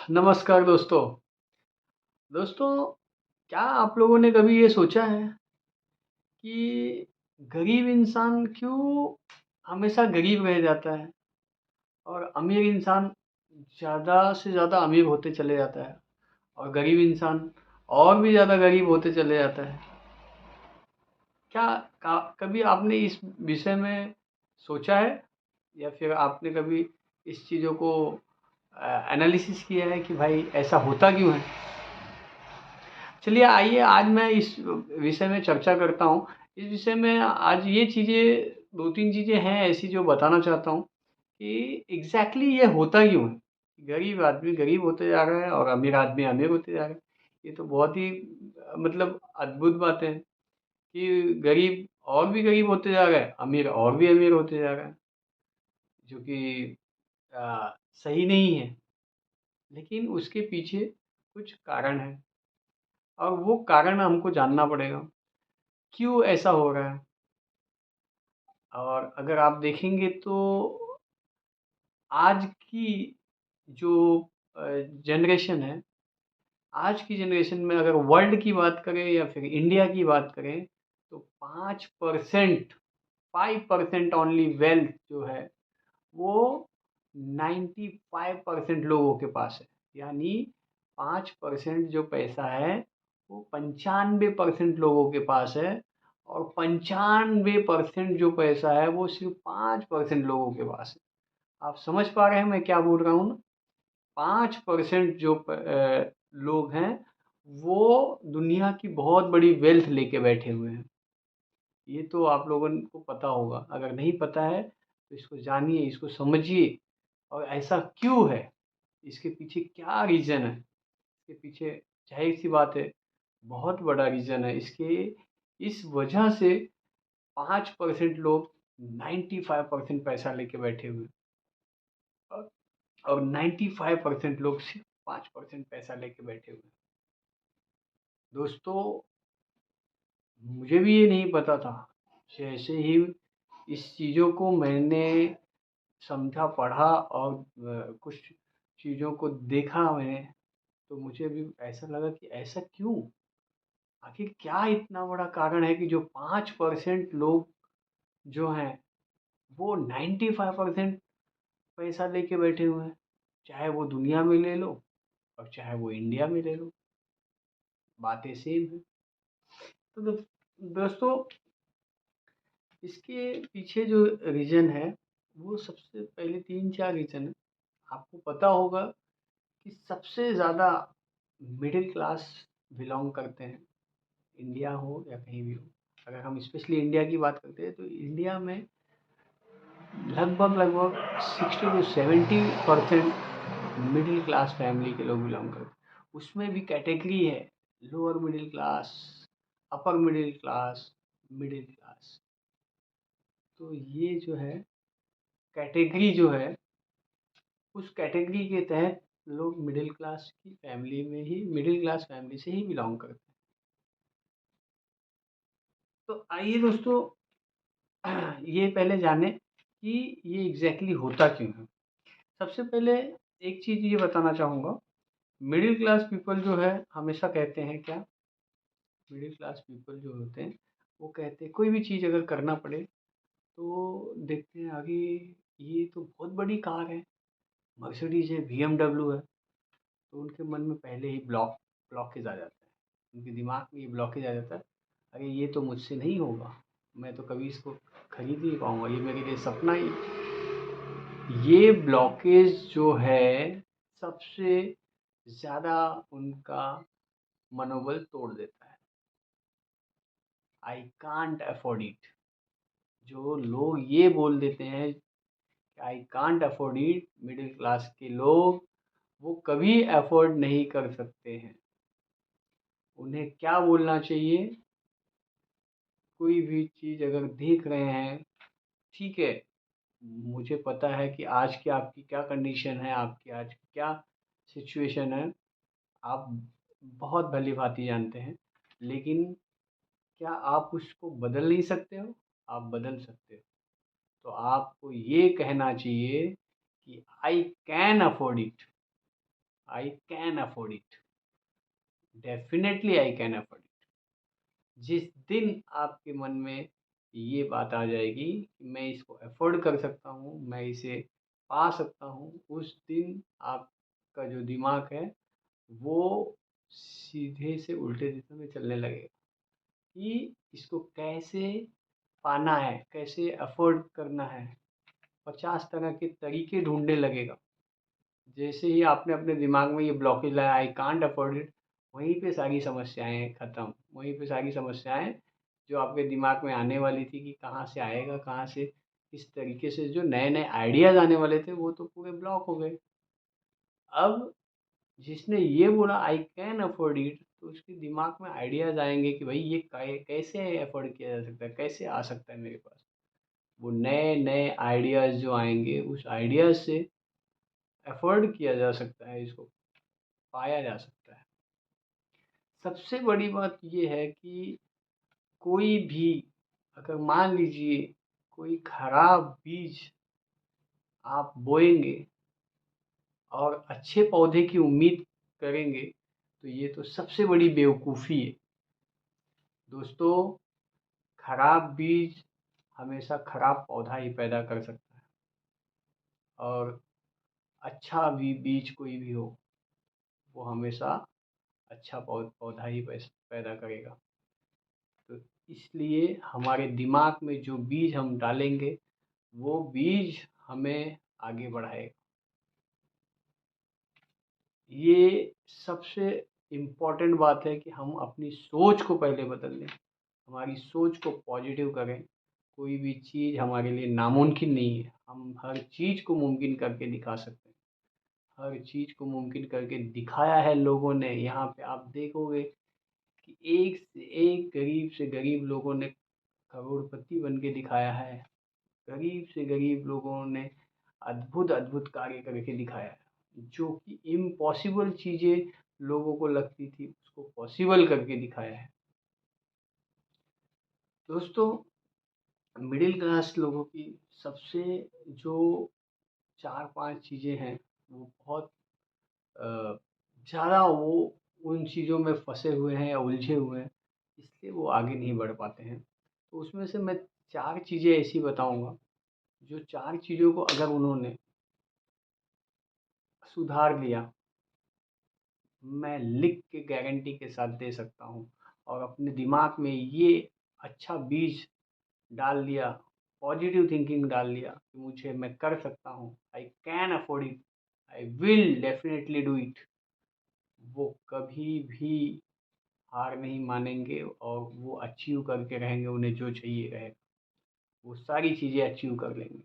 नमस्कार दोस्तों। दोस्तों, क्या आप लोगों ने कभी ये सोचा है कि गरीब इंसान क्यों हमेशा गरीब रह जाता है और अमीर इंसान ज़्यादा से ज़्यादा अमीर होते चले जाता है और गरीब इंसान और भी ज़्यादा गरीब होते चले जाता है? क्या कभी आपने इस विषय में सोचा है या फिर आपने कभी इस चीज़ों को एनालिसिस किया है कि भाई ऐसा होता क्यों है? चलिए आइए आज मैं इस विषय में चर्चा करता हूँ। इस विषय में आज ये चीज़ें 2-3 चीज़ें हैं ऐसी जो बताना चाहता हूँ कि एग्ज़ैक्टली ये होता क्यों है? गरीब आदमी गरीब होते जा रहा है और अमीर आदमी अमीर होते जा रहा है। ये तो बहुत ही मतलब अद्भुत बातें हैं कि गरीब और भी गरीब होते जा रहा है, अमीर और भी अमीर होते जा रहा है, जो कि सही नहीं है। लेकिन उसके पीछे कुछ कारण है और वो कारण हमको जानना पड़ेगा। क्यों ऐसा हो रहा है? और अगर आप देखेंगे तो आज की जो जनरेशन है, आज की जनरेशन में अगर वर्ल्ड की बात करें या फिर इंडिया की बात करें तो 5% 5% ओनली वेल्थ जो है वो 95% लोगों के पास है। यानी 5% जो पैसा है वो 95% लोगों के पास है और 95% जो पैसा है वो सिर्फ 5% लोगों के पास है। आप समझ पा रहे हैं मैं क्या बोल रहा हूँ ना? 5% जो लोग हैं वो दुनिया की बहुत बड़ी वेल्थ लेके बैठे हुए हैं। ये तो आप लोगों को पता होगा। अगर नहीं पता है तो इसको जानिए, इसको समझिए और ऐसा क्यों है? इसके पीछे क्या रीज़न है? इसके पीछे ज़ाहिर-सी बात है बहुत बड़ा रीज़न है। इसके इस वजह से 5% लोग 95% पैसा लेके बैठे हुए हैं और 95% लोग सिर्फ 5% पैसा लेके बैठे हुए हैं। दोस्तों, मुझे भी ये नहीं पता था। जैसे ही इस चीज़ों को मैंने समझा, पढ़ा और कुछ चीज़ों को देखा मैंने, तो मुझे भी ऐसा लगा कि ऐसा क्यों? आखिर क्या इतना बड़ा कारण है कि जो 5% लोग जो हैं, वो 95% पैसा लेके बैठे हुए हैं। चाहे वो दुनिया में ले लो और चाहे वो इंडिया में ले लो, बातें सेम हैं। तो दोस्तों, इसके पीछे जो रीज़न है, वो सबसे पहले 3-4 रीज़न है। आपको पता होगा कि सबसे ज़्यादा मिडिल क्लास बिलॉन्ग करते हैं, इंडिया हो या कहीं भी हो। अगर हम स्पेशली इंडिया की बात करते हैं, तो इंडिया में लगभग 60 टू 70% मिडिल क्लास फैमिली के लोग बिलॉन्ग करते हैं। उसमें भी कैटेगरी है, lower middle class, upper middle class, middle class. तो ये जो है कैटेगरी जो है, उस कैटेगरी के तहत लोग मिडिल क्लास की फैमिली में ही मिडिल क्लास फैमिली से ही बिलॉन्ग करते हैं। तो आइए दोस्तों ये पहले जानें कि ये एग्ज़ैक्टली होता क्यों है। सबसे पहले एक चीज़ ये बताना चाहूँगा, मिडिल क्लास पीपल जो है हमेशा कहते हैं क्या? मिडिल क्लास पीपल जो होते हैं, वो कहते हैं कोई भी चीज़ अगर करना पड़े, तो देखते हैं अरे! ये तो बहुत बड़ी कार है, मर्सिडीज़ है, बीएमडब्ल्यू है, तो उनके मन में पहले ही ब्लॉकेज आ जाता है। उनके दिमाग में ये ब्लॉकेज आ जाता है, अरे! ये तो मुझसे नहीं होगा, मैं तो कभी इसको खरीद ही नहीं पाऊँगा, ये मेरे लिए सपना ही। ये ब्लॉकेज जो है, सबसे ज़्यादा उनका मनोबल तोड़ देता है। I can't afford it. जो लोग ये बोल देते हैं कि I can't afford it, middle class के लोग वो कभी अफोर्ड नहीं कर सकते हैं। उन्हें क्या बोलना चाहिए? कोई भी चीज़ अगर देख रहे हैं, ठीक है, मुझे पता है कि आज की आपकी क्या कंडीशन है, आपकी आज की क्या सिचुएशन है, आप बहुत भली-भाँति जानते हैं। लेकिन क्या आप उसको बदल नहीं सकते हो? आप बदल सकते हो। तो आपको ये कहना चाहिए कि I can afford it. I can afford it, definitely I can afford it. जिस दिन आपके मन में ये बात आ जाएगी कि मैं इसको अफोर्ड कर सकता हूँ, मैं इसे पा सकता हूँ, उस दिन आपका जो दिमाग है वो सीधे से उल्टे दिशा में चलने लगेगा कि इसको कैसे पाना है, कैसे अफोर्ड करना है। 50 तरह के तरीके ढूंढने लगेगा। जैसे ही आपने अपने दिमाग में ये ब्लॉकेज लाया, आई कांट अफोर्ड इट, वहीं पे सारी समस्याएं खत्म। वहीं पे सारी समस्याएं जो आपके दिमाग में आने वाली थी कि कहाँ से आएगा, कहाँ से किस तरीके से, जो नए नए आइडियाज आने वाले थे वो तो पूरे ब्लॉक हो गए। अब जिसने ये बोला आई कैन अफोर्ड इट, तो उसके दिमाग में आइडियाज आएंगे कि भाई ये कैसे अफोर्ड किया जा सकता है, कैसे आ सकता है मेरे पास। वो नए नए आइडियाज जो आएंगे, उस आइडियाज से अफोर्ड किया जा सकता है, इसको पाया जा सकता है। सबसे बड़ी बात ये है कि कोई भी, अगर मान लीजिए कोई खराब बीज आप बोएंगे और अच्छे पौधे की उम्मीद करेंगे, तो ये तो सबसे बड़ी बेवकूफ़ी है। दोस्तों, खराब बीज हमेशा खराब पौधा ही पैदा कर सकता है, और अच्छा भी बीज कोई भी हो, वो हमेशा अच्छा पौधा ही पैदा करेगा। तो इसलिए हमारे दिमाग में जो बीज हम डालेंगे, वो बीज हमें आगे बढ़ाएगा। ये सबसे इम्पोर्टेंट बात है कि हम अपनी सोच को पहले बदल लें, हमारी सोच को पॉजिटिव करें। कोई भी चीज़ हमारे लिए नामुमकिन नहीं है, हम हर चीज़ को मुमकिन करके दिखा सकते हैं। हर चीज़ को मुमकिन करके दिखाया है लोगों ने। यहाँ पे आप देखोगे कि एक से एक गरीब से गरीब लोगों ने करोड़पति बन के दिखाया है। गरीब से गरीब लोगों ने अद्भुत अद्भुत कार्य करके दिखाया है। जो कि इम्पॉसिबल चीज़ें लोगों को लगती थी, उसको पॉसिबल करके दिखाया है। दोस्तों, मिडिल क्लास लोगों की सबसे जो 4-5 चीज़ें हैं, वो बहुत ज़्यादा वो उन चीज़ों में फँसे हुए हैं या उलझे हुए हैं, इसलिए वो आगे नहीं बढ़ पाते हैं। तो उसमें से मैं 4 चीज़ें ऐसी बताऊँगा, जो 4 चीज़ों को अगर उन्होंने सुधार लिया, मैं लिख के गारंटी के साथ दे सकता हूँ, और अपने दिमाग में ये अच्छा बीज डाल लिया, पॉजिटिव थिंकिंग डाल लिया कि मुझे, मैं कर सकता हूँ, I can afford it, I will definitely do it, वो कभी भी हार नहीं मानेंगे और वो अचीव करके रहेंगे। उन्हें जो चाहिए रहेगा, वो सारी चीज़ें अचीव कर लेंगे।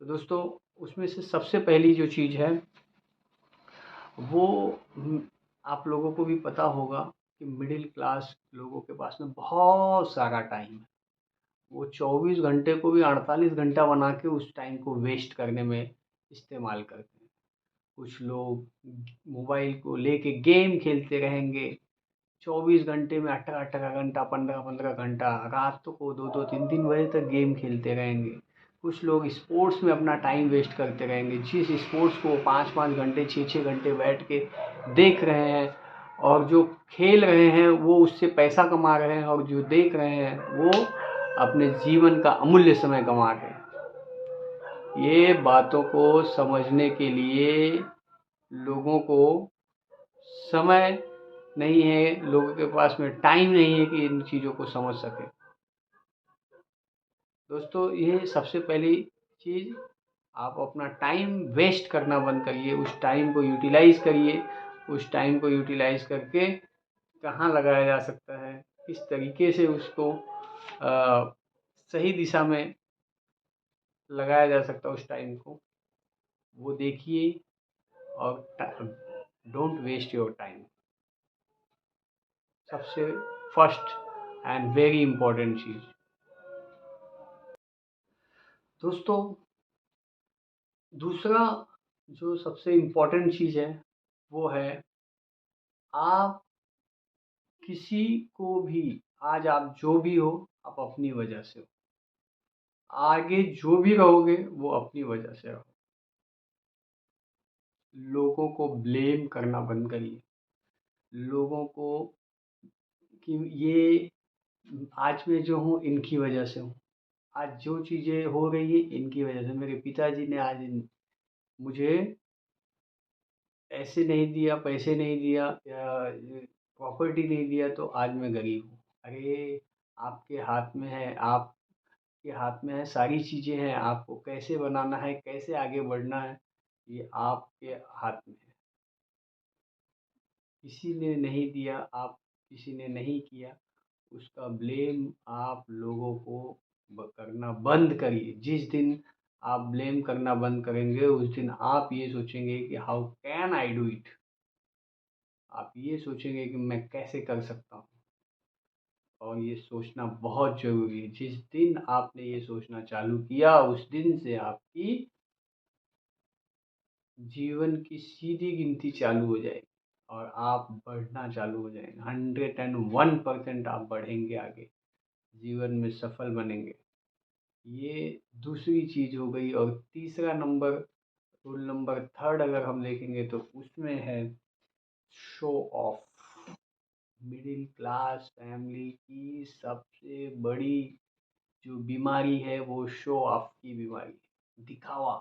तो दोस्तों, उसमें से सबसे पहली जो चीज़ है वो, आप लोगों को भी पता होगा कि मिडिल क्लास लोगों के पास में बहुत सारा टाइम है। वो 24 घंटे को भी 48 घंटा बना के उस टाइम को वेस्ट करने में इस्तेमाल करते हैं। कुछ लोग मोबाइल को लेके गेम खेलते रहेंगे, 24 घंटे में 18-18 घंटा, 15-15 घंटा, रात को 2-2 3-3 बजे तक गेम खेलते रहेंगे। कुछ लोग स्पोर्ट्स में अपना टाइम वेस्ट करते रहेंगे, जिस स्पोर्ट्स को 5-5 घंटे, 6-6 घंटे बैठ के देख रहे हैं, और जो खेल रहे हैं वो उससे पैसा कमा रहे हैं, और जो देख रहे हैं वो अपने जीवन का अमूल्य समय गंवा रहे हैं। ये बातों को समझने के लिए लोगों को समय नहीं है, लोगों के पास में टाइम नहीं है कि इन चीज़ों को समझ सके। दोस्तों, ये सबसे पहली चीज़, आप अपना टाइम वेस्ट करना बंद करिए, उस टाइम को यूटिलाइज़ करिए। उस टाइम को यूटिलाइज़ करके कहाँ लगाया जा सकता है, किस तरीके से उसको सही दिशा में लगाया जा सकता है उस टाइम को, वो देखिए। और डोंट वेस्ट योर टाइम, सबसे फर्स्ट एंड वेरी इम्पोर्टेंट चीज़। दोस्तों, दूसरा जो सबसे इम्पोर्टेंट चीज़ है वो है, आप किसी को भी, आज आप जो भी हो, आप अपनी वजह से हो। आगे जो भी रहोगे वो अपनी वजह से रहो। लोगों को ब्लेम करना बंद करिए। लोगों को कि ये आज मैं जो हूँ इनकी वजह से हूँ। आज जो चीज़ें हो रही है इनकी वजह से। मेरे पिताजी ने आज मुझे ऐसे नहीं दिया, पैसे नहीं दिया या प्रॉपर्टी नहीं दिया तो आज मैं गरीब हूँ। अरे आपके हाथ में है, आपके हाथ में है, सारी चीज़ें हैं। आपको कैसे बनाना है, कैसे आगे बढ़ना है, ये आपके हाथ में है। किसी ने नहीं दिया, आप किसी ने नहीं किया, उसका ब्लेम आप लोगों को करना बंद करिए। जिस दिन आप ब्लेम करना बंद करेंगे उस दिन आप ये सोचेंगे कि how can I do it. आप ये सोचेंगे कि मैं कैसे कर सकता हूँ। और ये सोचना बहुत ज़रूरी है। जिस दिन आपने ये सोचना चालू किया उस दिन से आपकी जीवन की सीधी गिनती चालू हो जाएगी और आप बढ़ना चालू हो जाएंगे। 101% आप बढ़ेंगे आगे, जीवन में सफल बनेंगे। ये दूसरी चीज़ हो गई। और तीसरा नंबर, रूल नंबर थर्ड अगर हम देखेंगे तो उसमें है show off. Middle class family की सबसे बड़ी जो बीमारी है वो शो ऑफ की बीमारी है। दिखावा।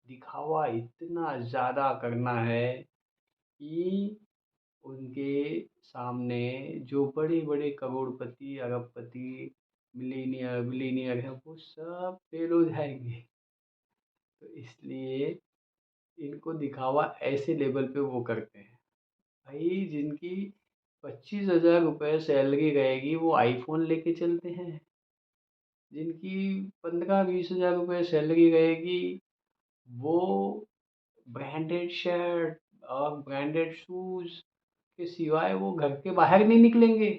दिखावा इतना ज़्यादा करना है कि उनके सामने जो बड़े बड़े करोड़पति, अरबपति, मिलीनियर बिलीनियर हैं वो सब फेल हो जाएंगे। तो इसलिए इनको दिखावा ऐसे लेवल पे वो करते हैं। भाई जिनकी 25,000 रुपये सैलरी रहेगी वो आईफोन लेके चलते हैं। जिनकी 15-20 हज़ार रुपये सैलरी रहेगी वो ब्रांडेड शर्ट और ब्रांडेड शूज के सिवाय वो घर के बाहर नहीं निकलेंगे।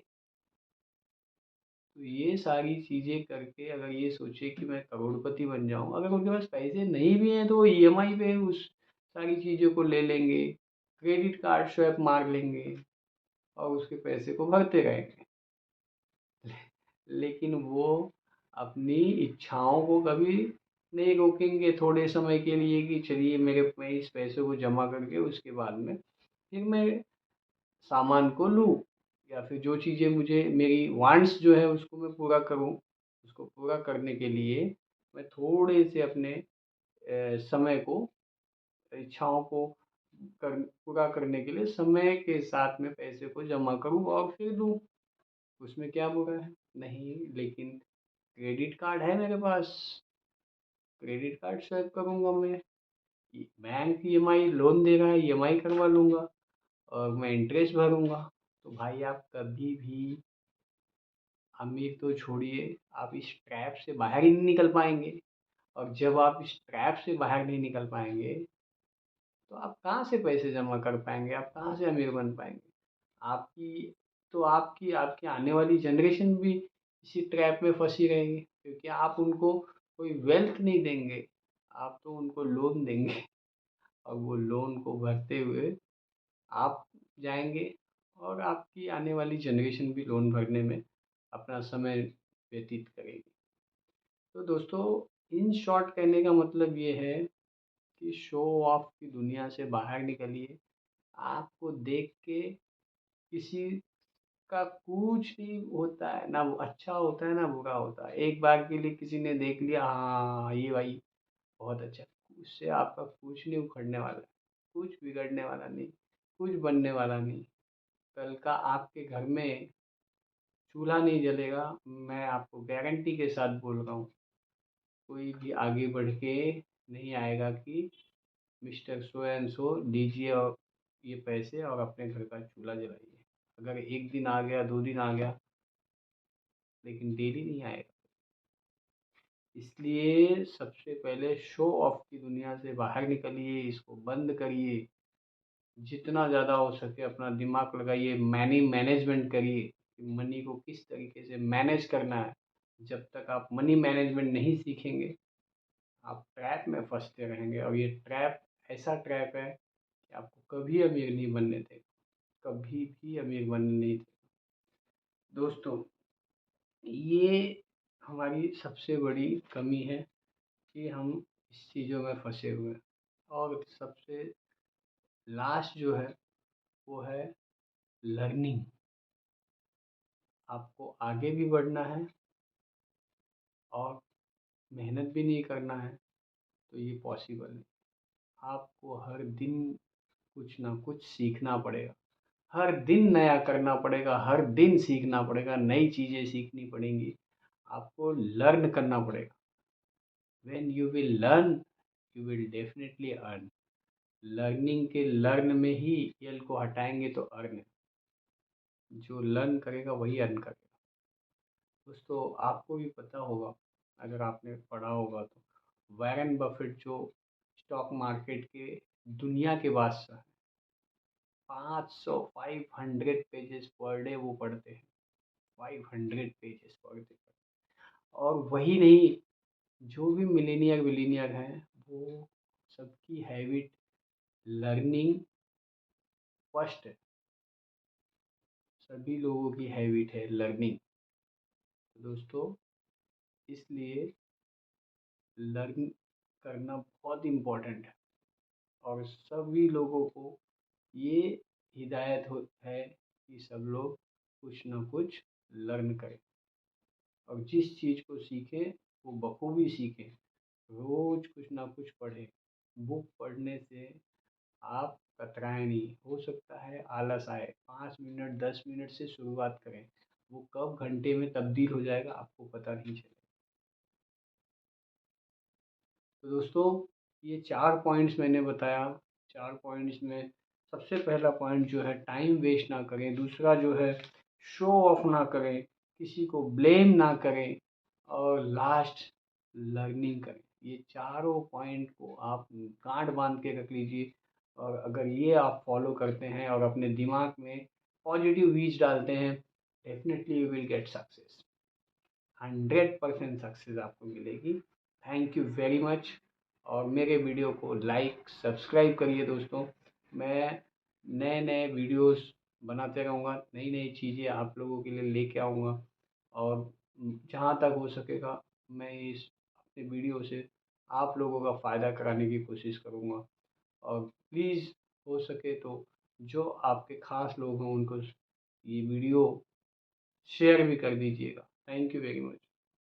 तो ये सारी चीज़ें करके अगर ये सोचे कि मैं करोड़पति बन जाऊं, अगर उनके पास पैसे नहीं भी हैं तो वो ईएमआई पे उस सारी चीज़ों को ले लेंगे, क्रेडिट कार्ड स्वैप मार लेंगे और उसके पैसे को भरते रहेंगे। लेकिन वो अपनी इच्छाओं को कभी नहीं रोकेंगे थोड़े समय के लिए कि चलिए मेरे मैं इस पैसे को जमा करके उसके बाद में फिर मैं सामान को लूँ या फिर जो चीज़ें मुझे मेरी वांट्स जो है उसको मैं पूरा करूँ। उसको पूरा करने के लिए मैं थोड़े से अपने समय को, इच्छाओं को पूरा करने के लिए समय के साथ में पैसे को जमा करूँ और फिर दूँ। उसमें क्या बुरा है? नहीं। लेकिन क्रेडिट कार्ड है मेरे पास, क्रेडिट कार्ड स्वैप करूँगा मैं। बैंक ईएमआई लोन दे रहा है, ईएमआई करवा लूँगा और मैं इंटरेस्ट भरूँगा। तो भाई आप कभी भी, अमीर तो छोड़िए, आप इस ट्रैप से बाहर ही नहीं निकल पाएंगे। और जब आप इस ट्रैप से बाहर नहीं निकल पाएंगे तो आप कहाँ से पैसे जमा कर पाएंगे, आप कहाँ से अमीर बन पाएंगे। आपकी तो आपकी आपकी आने वाली जनरेशन भी इसी ट्रैप में फंसी रहेगी क्योंकि आप उनको कोई वेल्थ नहीं देंगे, आप तो उनको लोन देंगे। और वो लोन को भरते हुए आप जाएंगे और आपकी आने वाली जनरेशन भी लोन भरने में अपना समय व्यतीत करेगी। तो दोस्तों, इन शॉर्ट कहने का मतलब ये है कि शो ऑफ की दुनिया से बाहर निकलिए। आपको देख के किसी का कुछ नहीं होता है, ना वो अच्छा होता है ना बुरा होता है। एक बार के लिए किसी ने देख लिया, हाँ ये भाई बहुत अच्छा, उससे आपका कुछ नहीं उखड़ने वाला है, कुछ बिगड़ने वाला नहीं, कुछ बनने वाला नहीं। कल का आपके घर में चूल्हा नहीं जलेगा, मैं आपको गारंटी के साथ बोल रहा हूँ। कोई भी आगे बढ़ के नहीं आएगा कि मिस्टर सो एंड सो दीजिए और ये पैसे और अपने घर का चूल्हा जलाइए। अगर एक दिन आ गया, 2 दिन आ गया, लेकिन डेली नहीं आएगा। इसलिए सबसे पहले शो ऑफ की दुनिया से बाहर निकलिए, इसको बंद करिए। जितना ज़्यादा हो सके अपना दिमाग लगाइए, मनी मैनेजमेंट करिए कि मनी को किस तरीके से मैनेज करना है। जब तक आप मनी मैनेजमेंट नहीं सीखेंगे आप ट्रैप में फंसते रहेंगे और ये ट्रैप ऐसा ट्रैप है कि आपको कभी अमीर नहीं बनने देगा, कभी भी अमीर बनने नहीं देगा। दोस्तों, ये हमारी सबसे बड़ी कमी है कि हम इस चीज़ों में फंसे हुए हैं। और सबसे लास्ट जो है वो है लर्निंग। आपको आगे भी बढ़ना है और मेहनत भी नहीं करना है तो ये पॉसिबल नहीं। आपको हर दिन कुछ ना कुछ सीखना पड़ेगा, हर दिन नया करना पड़ेगा, हर दिन सीखना पड़ेगा, नई चीज़ें सीखनी पड़ेंगी, आपको लर्न करना पड़ेगा। When you will learn you will definitely earn. Learning के लर्न में ही यल को हटाएंगे तो अर्न। जो लर्न करेगा वही अर्न करेगा। दोस्तों आपको भी पता होगा, अगर आपने पढ़ा होगा तो, वॉरेन बफेट जो स्टॉक मार्केट के दुनिया के बादशाह हैं, 500 500 पेजेस पर डे वो पढ़ते हैं। 500 पेजेस पढ़ते हैं। और वही नहीं, जो भी मिलेनियर विलीनियर हैं वो सबकी हैबिट लर्निंग फर्स्ट है। सभी लोगों की हैबिट है लर्निंग। तो दोस्तों इसलिए लर्न करना बहुत इम्पोर्टेंट है और सभी लोगों को ये हिदायत है कि सब लोग कुछ ना कुछ लर्न करें और जिस चीज़ को सीखें वो बखूबी सीखें। रोज़ कुछ ना कुछ पढ़ें। बुक पढ़ने से आप कतराएं नहीं। हो सकता है आलस आए, 5 मिनट 10 मिनट से शुरुआत करें, वो कब घंटे में तब्दील हो जाएगा आपको पता नहीं चलेगा। तो दोस्तों ये 4 पॉइंट्स मैंने बताया। 4 पॉइंट्स में सबसे पहला पॉइंट जो है टाइम वेस्ट ना करें, दूसरा जो है शो ऑफ ना करें, किसी को ब्लेम ना करें और लास्ट लर्निंग करें। ये चारों पॉइंट को आप गांठ बांध के रख लीजिए और अगर ये आप फॉलो करते हैं और अपने दिमाग में पॉजिटिव बीज डालते हैं, definitely you will get success. 100% success आपको मिलेगी। Thank you very much. और मेरे वीडियो को लाइक सब्सक्राइब करिए दोस्तों। मैं नए नए वीडियोस बनाते रहूँगा, नई नई चीज़ें आप लोगों के लिए लेके आऊँगा और जहाँ तक हो सकेगा मैं इस अपने वीडियो से आप लोगों का फ़ायदा कराने की कोशिश करूँगा। और प्लीज़ हो सके तो जो आपके ख़ास लोग हों उनको ये वीडियो शेयर भी कर दीजिएगा। Thank you very much.